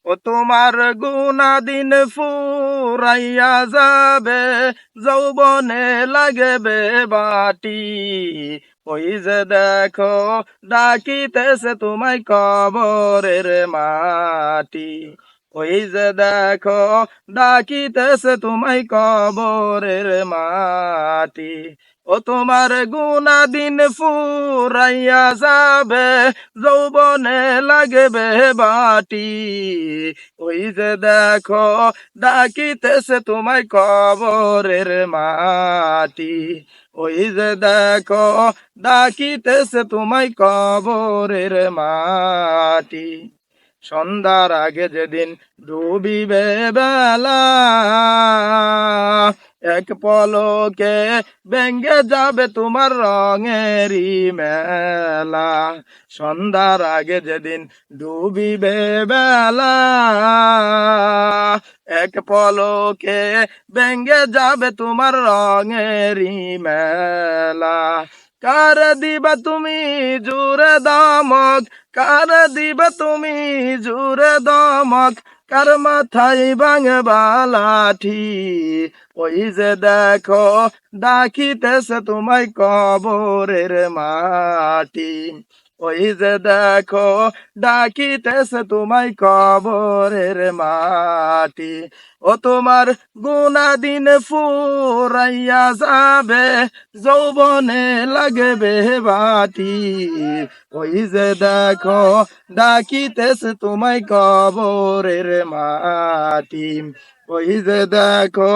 ও তোমার গুনাদিন ফুরাইয়া যাবে, যৌবনে লাগবে বাটি। ওই যে দেখো ডাকিতেছে তোমায় কবরের মাটি। ওই যে দেখো ডাকিতেছে তোমায় কবরের মাটি। ও তোমার গুনাদিন ফুরাইয়া যাবে, যৌবনে লাগবে বাটি। ওই যে দেখো ডাকিতেছে তোমায় কবরের মাটি। ওই যে দেখো ডাকিতেছে তোমায় কবরের মাটি। সন্ধ্যার আগে যেদিন ডুবিবে বেলা, এক পলকে ভেঙ্গে যাবে তোমার রঙেরই মেলা। সন্ধ্যার আগে যেদিন ডুবিবে বেলা, এক পলকে ভেঙ্গে যাবে তোমার রঙেরই মেলা। কার দিবা তুমি জুড়ে দমক, কার দিবা তুমি জুড়ে দমক, কার মাথায় ভাঙবা লাঠি। ওই যে দেখো ডাকিতেছে তোমায় কবরের মাটি। ওই যে দেখো ডাকিতেছে তোমায় কবরের মাটি। ও তোমার গুনাদিন ফুরাইয়া যাবে, যৌবনে লাগবে বাটি। ওই যে দেখো ডাকিতেছে তোমায় কবরের মাটি। ওই যে দেখো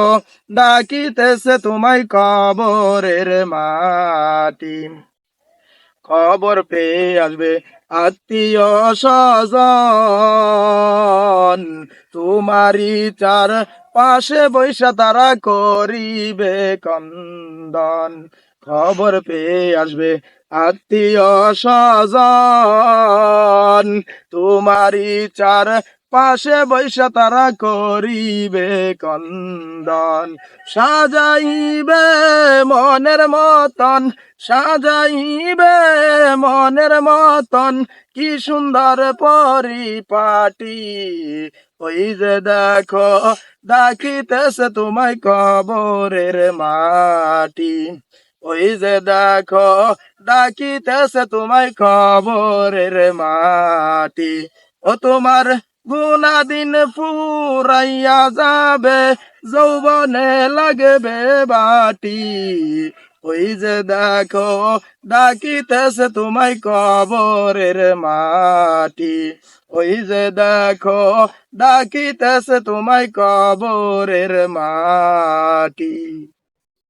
ডাকিতেছে তোমায় কবরের মাটি। খবর পেয়ে আসবে আত্মীয় স্বজন, তোমারই চার পাশে বৈশা তারা করিবে কন্দন। খবর পেয়ে আসবে আত্মীয় স্বজন, তোমারই চার পাশে বৈশা তারা করিবে কন্দন। সাজাইবে মনের মতন, সাজাইবে মনের মতন, কি সুন্দর পরিপাটি। ওই যে দেখো ডাকিতেছে তোমায় কবরের মাটি। ওই যে দেখো ডাকিতেছে তোমায় কবরের মাটি। ও তোমার গুনাদিন ফুরাইয়া যাবে, যৌবনে লাগবে বাটি। ওই যে দেখো ডাকিতেছে তোমায় কবরের মাটি। ওই যে দেখো ডাকিতেছে তোমায় কবরের মাটি।